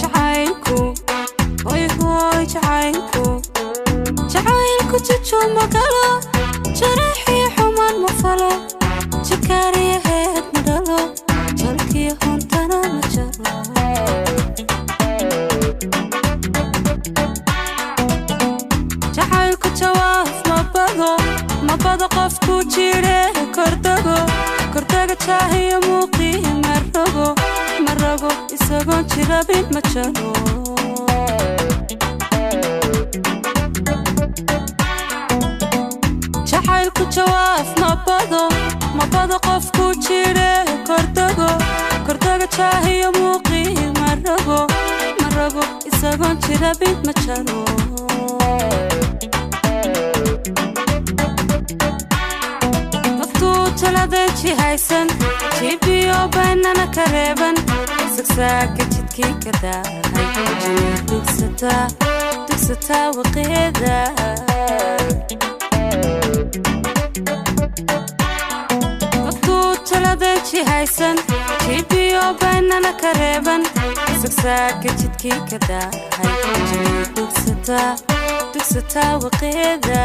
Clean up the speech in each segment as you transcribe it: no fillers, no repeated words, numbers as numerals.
jacaylku hoy hoy jacaylku jijo magalo jaraxii xumaan ma falo jikaariya heed ma dhalo jalkii huntana ma jaro jacaylku jawaab ma bado qofku jire kordaga jaahiyo muuqii ma rago isagoon jirabin ma jaro jacaylku jawaab ma bado qofku jire kordaga jaahiyo muuqii ma rago isagoon jirabin ma jaro taladeji haysan jibiyo baynana ka reeban sagsaaka jidkii ka daahay dugsataa waqeeda dadkuu taladeji haysan jibiyo baynana ka reeban sagsaaka jidkii ka daahay dugsataa waqeeda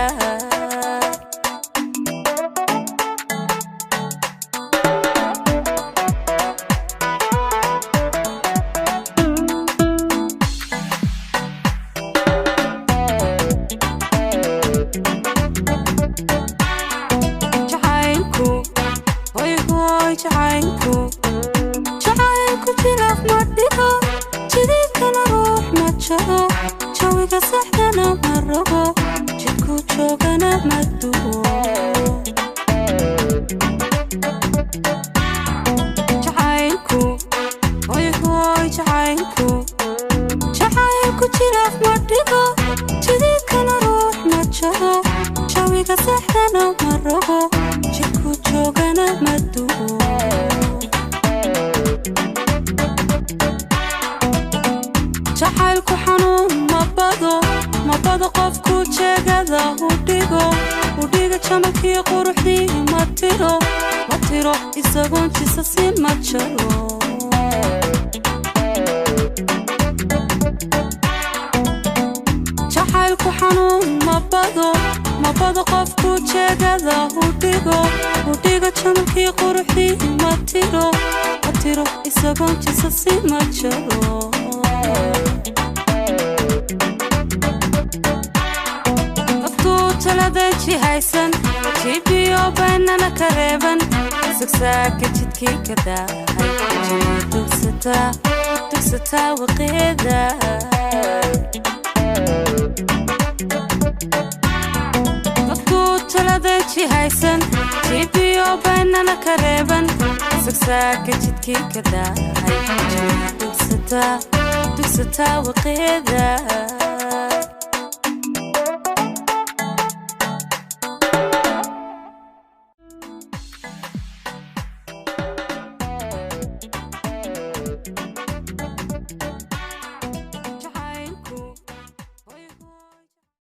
jacaylku jilaaf ma dhigo jididkana ruux ma jaro jawiga saxdana ma rabo jidku joogana ma duwo jacaylku hoy jacaylku jilaaf ma dhigo jididkana ruux ma jaro jawiga saxdana ma rabo jidku joogana ma duwo jacaylku xanuun ma bado qofku jeegada u dhiga jamalkii quruxdii ma tiro isagoon jisasi ma jaro jacaylku xanuun ma bado qofku jeegada u dhiga jamalkii quruxdii ma tiro isagoon jisasi ma jaro dadkuu taladeji haysan jibiyo baynana ka reeban sagsaaka jidkii ka daahay dugsataa waqeeda dadkuu taladeji haysan jibiyo baynana ka reeban sagsaaka jidkii ka daahay dugsataa waqeeda